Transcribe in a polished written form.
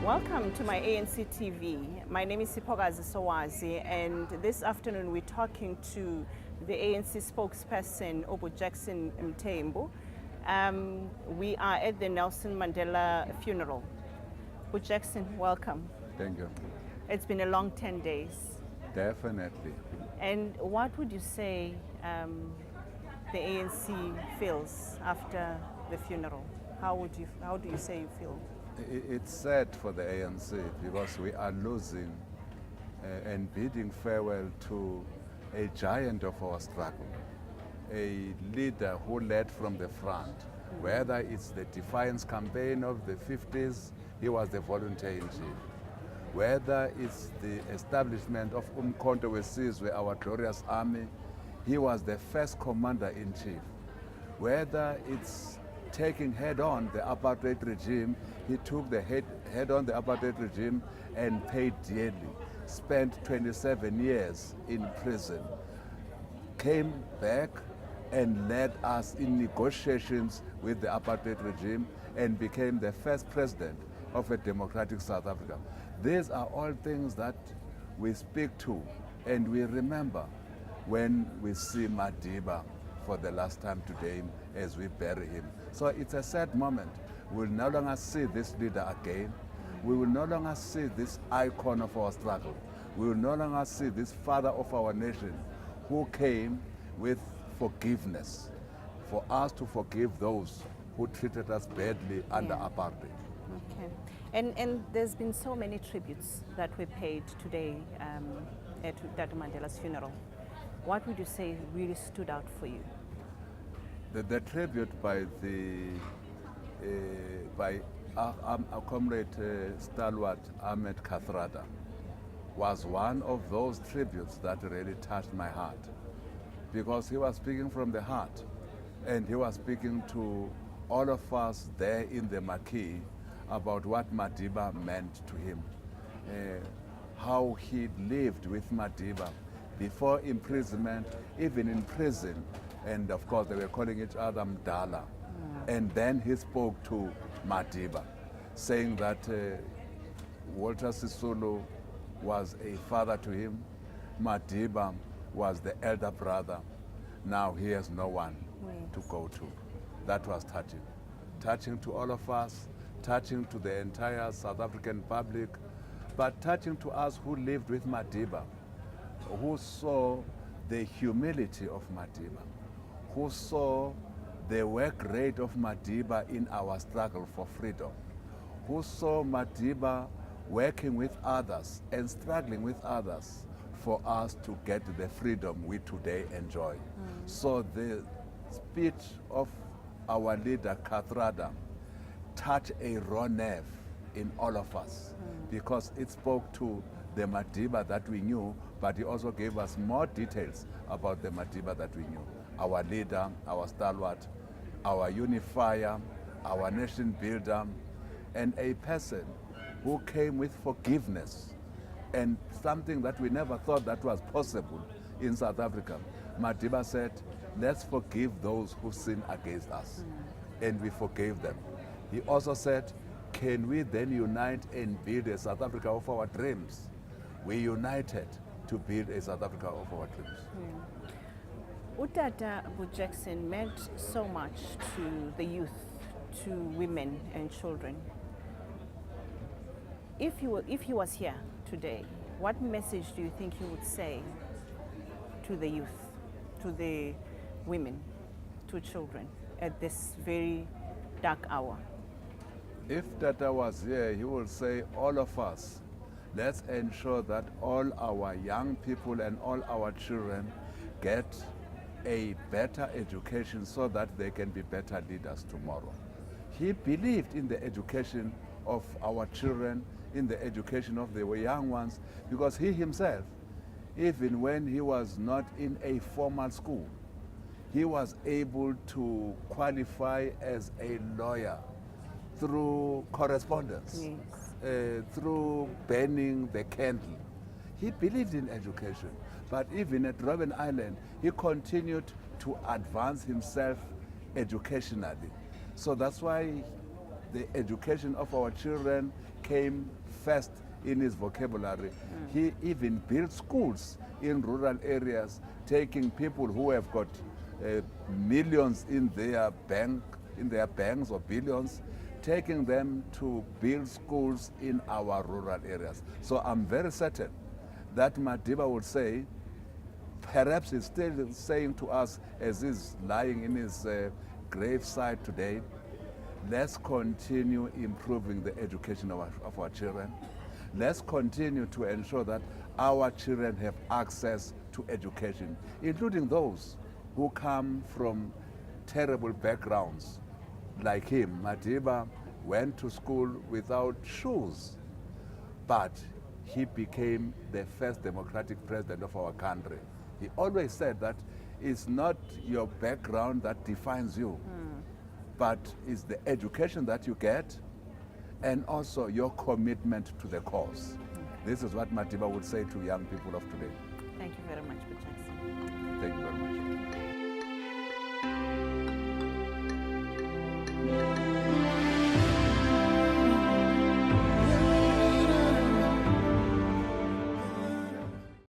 Welcome to my ANC TV. My name is Sipokazi Sowazi, and this afternoon we're talking to the ANC spokesperson, Obo Jackson Mtembu. We are at the Nelson Mandela funeral. Obo Jackson, welcome. Thank you. It's been a long 10 days. Definitely. And what would you say the ANC feels after the funeral? How do you say you feel? It's sad for the ANC because we are losing and bidding farewell to a giant of our struggle, a leader who led from the front. Whether it's the defiance campaign of the 50s, he was the volunteer in chief. Whether it's the establishment of Umkhonto weSizwe, our glorious army, he was the first commander in chief. Whether it's taking head-on the apartheid regime, he took the head-on the apartheid regime and paid dearly, spent 27 years in prison, came back and led us in negotiations with the apartheid regime and became the first president of a democratic South Africa. These are all things that we speak to and we remember when we see Madiba for the last time today as we bury him. So it's a sad moment. We'll no longer see this leader again. We will no longer see this icon of our struggle. We will no longer see this father of our nation who came with forgiveness, for us to forgive those who treated us badly under apartheid. Okay. And there's been so many tributes that were paid today at Dr. Mandela's funeral. What would you say really stood out for you? The tribute by our comrade stalwart Ahmed Kathrada was one of those tributes that really touched my heart, because he was speaking from the heart and he was speaking to all of us there in the marquee about what Madiba meant to him, how he lived with Madiba before imprisonment, even in prison. And of course, they were calling each other Mandela. And then he spoke to Madiba, saying that Walter Sisulu was a father to him. Madiba was the elder brother. Now he has no one to go to. That was touching. Touching to all of us, touching to the entire South African public, but touching to us who lived with Madiba, who saw the humility of Madiba, who saw the work rate of Madiba in our struggle for freedom, who saw Madiba working with others and struggling with others for us to get the freedom we today enjoy. So the speech of our leader, Kathrada, touched a raw nerve in all of us because it spoke to the Madiba that we knew, but he also gave us more details about the Madiba that we knew. Our leader, our stalwart, our unifier, our nation builder, and a person who came with forgiveness, and something that we never thought that was possible in South Africa. Madiba said, let's forgive those who sin against us, and we forgave them. He also said, can we then unite and build a South Africa of our dreams? We united to build a South Africa of our dreams. Utata Obo Jackson meant so much to the youth, to women and children. If he was here today, what message do you think he would say to the youth, to the women, to children at this very dark hour? If Tata was here, he would say, all of us, let's ensure that all our young people and all our children get a better education so that they can be better leaders tomorrow. He believed in the education of our children, in the education of the young ones, because he himself, even when he was not in a formal school, he was able to qualify as a lawyer through correspondence, through burning the candle. He believed in education, but even at Robben Island, he continued to advance himself educationally. So that's why the education of our children came first in his vocabulary. He even built schools in rural areas, taking people who have got millions in their banks or billions, taking them to build schools in our rural areas. So I'm very certain that Madiba would say, perhaps he's still saying to us as he's lying in his graveside today, let's continue improving the education of our children. Let's continue to ensure that our children have access to education, including those who come from terrible backgrounds. Like him, Madiba went to school without shoes, but he became the first democratic president of our country. He always said that it's not your background that defines you, but it's the education that you get and also your commitment to the cause. This is what Madiba would say to young people of today. Thank you very much, Jackson. Thank you very much.